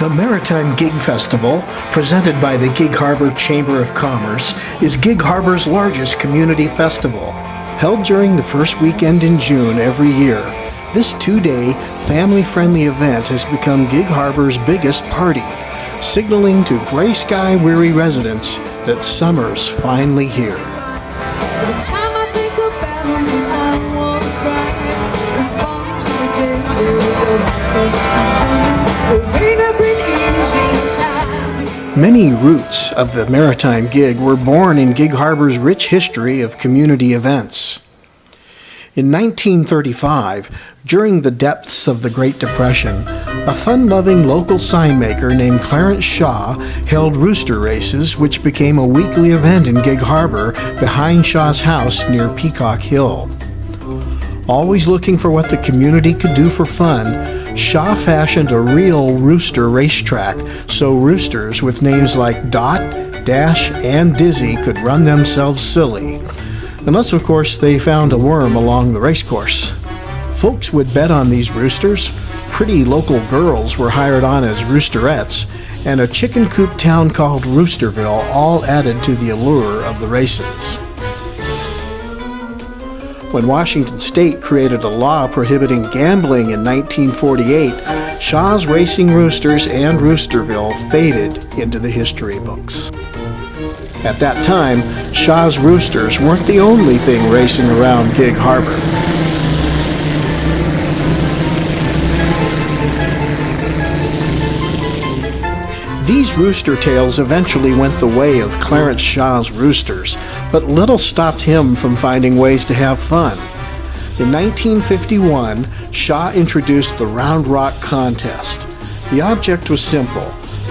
The Maritime Gig Festival, presented by the Gig Harbor Chamber of Commerce, is Gig Harbor's largest community festival. Held during the first weekend in June every year, this two-day, family-friendly event has become Gig Harbor's biggest party, signaling to gray sky-weary residents that summer's finally here. Many roots of the Maritime Gig were born in Gig Harbor's rich history of community events. In 1935, during the depths of the Great Depression, a fun-loving local sign maker named Clarence Shaw held rooster races, which became a weekly event in Gig Harbor behind Shaw's house near Peacock Hill. Always looking for what the community could do for fun, Shaw fashioned a real rooster racetrack so roosters with names like Dot, Dash, and Dizzy could run themselves silly. Unless, of course, they found a worm along the racecourse. Folks would bet on these roosters, pretty local girls were hired on as roosterettes, and a chicken coop town called Roosterville all added to the allure of the races. When Washington State created a law prohibiting gambling in 1948, Shaw's Racing Roosters and Roosterville faded into the history books. At that time, Shaw's Roosters weren't the only thing racing around Gig Harbor. These rooster tales eventually went the way of Clarence Shaw's Roosters, but little stopped him from finding ways to have fun. In 1951, Shaw introduced the Round Rock Contest. The object was simple: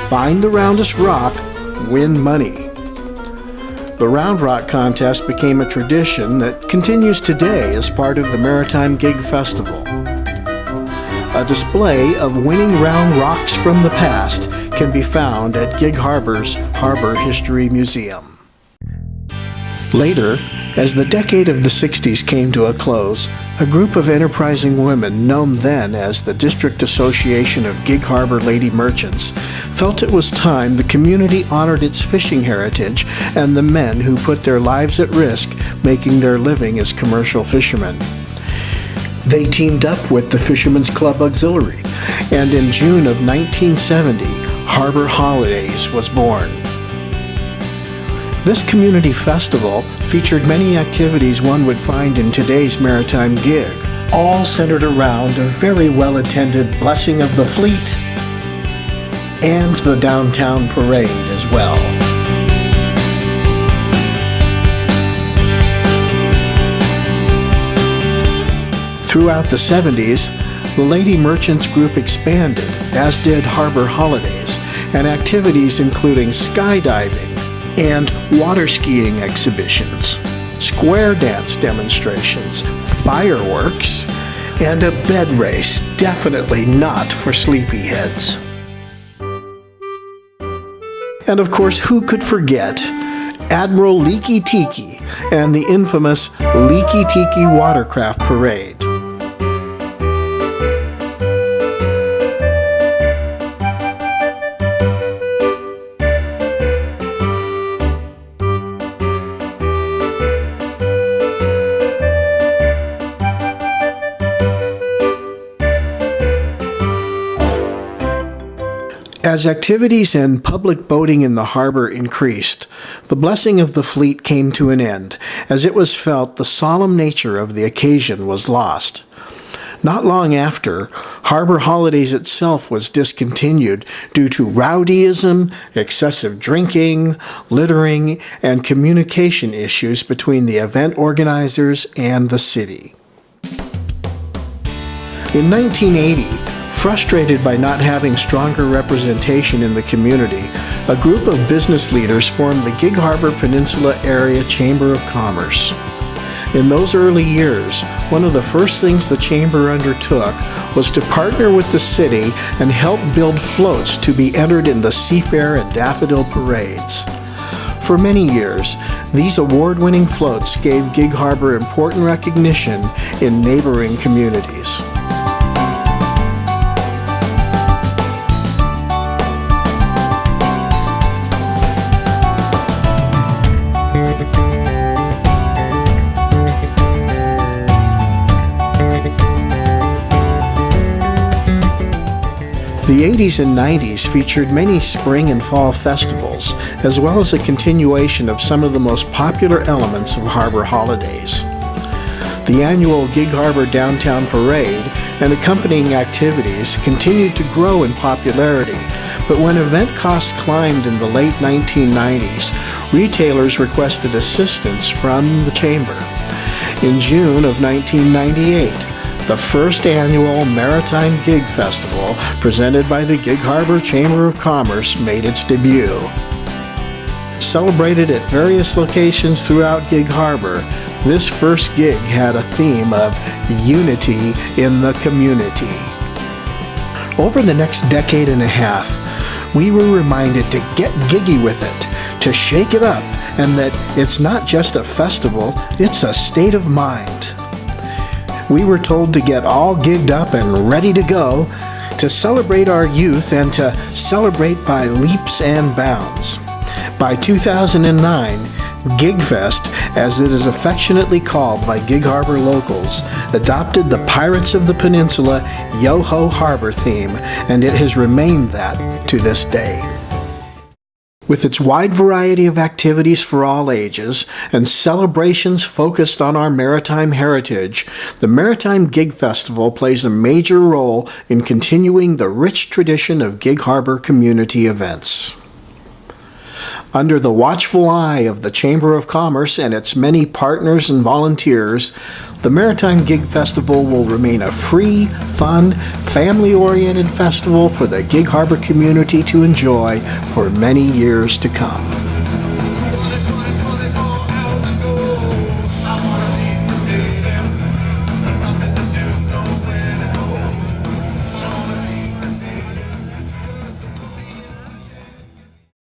find the roundest rock, win money. The Round Rock Contest became a tradition that continues today as part of the Maritime Gig Festival. A display of winning round rocks from the past can be found at Gig Harbor's Harbor History Museum. Later, as the decade of the 60s came to a close, a group of enterprising women, known then as the District Association of Gig Harbor Lady Merchants, felt it was time the community honored its fishing heritage and the men who put their lives at risk making their living as commercial fishermen. They teamed up with the Fishermen's Club Auxiliary, and in June of 1970, Harbor Holidays was born. This community festival featured many activities one would find in today's Maritime Gig, all centered around a very well-attended blessing of the fleet and the downtown parade as well. Throughout the 70s, the Lady Merchants Group expanded, as did Harbor Holidays, and activities including skydiving and water skiing exhibitions, square dance demonstrations, fireworks, and a bed race definitely not for sleepyheads. And of course, who could forget Admiral Leaky Tiki and the infamous Leaky Tiki Watercraft Parade. As activities and public boating in the harbor increased, the blessing of the fleet came to an end, as it was felt the solemn nature of the occasion was lost. Not long after, Harbor Holidays itself was discontinued due to rowdyism, excessive drinking, littering, and communication issues between the event organizers and the city. In 1980, frustrated by not having stronger representation in the community, a group of business leaders formed the Gig Harbor Peninsula Area Chamber of Commerce. In those early years, one of the first things the chamber undertook was to partner with the city and help build floats to be entered in the Seafair and Daffodil parades. For many years, these award-winning floats gave Gig Harbor important recognition in neighboring communities. The 80s and 90s featured many spring and fall festivals, as well as a continuation of some of the most popular elements of harbor holidays. The annual Gig Harbor Downtown Parade and accompanying activities continued to grow in popularity, but when event costs climbed in the late 1990s, retailers requested assistance from the Chamber. In June of 1998, the first annual Maritime Gig Festival, presented by the Gig Harbor Chamber of Commerce, made its debut. Celebrated at various locations throughout Gig Harbor, this first gig had a theme of unity in the community. Over the next decade and a half, we were reminded to get giggy with it, to shake it up, and that it's not just a festival, it's a state of mind. We were told to get all gigged up and ready to go, to celebrate our youth and to celebrate by leaps and bounds. By 2009, GigFest, as it is affectionately called by Gig Harbor locals, adopted the Pirates of the Peninsula Yo-Ho Harbor theme, and it has remained that to this day. With its wide variety of activities for all ages and celebrations focused on our maritime heritage, the Maritime Gig Festival plays a major role in continuing the rich tradition of Gig Harbor community events. Under the watchful eye of the Chamber of Commerce and its many partners and volunteers, the Maritime Gig Festival will remain a free, fun, family-oriented festival for the Gig Harbor community to enjoy for many years to come.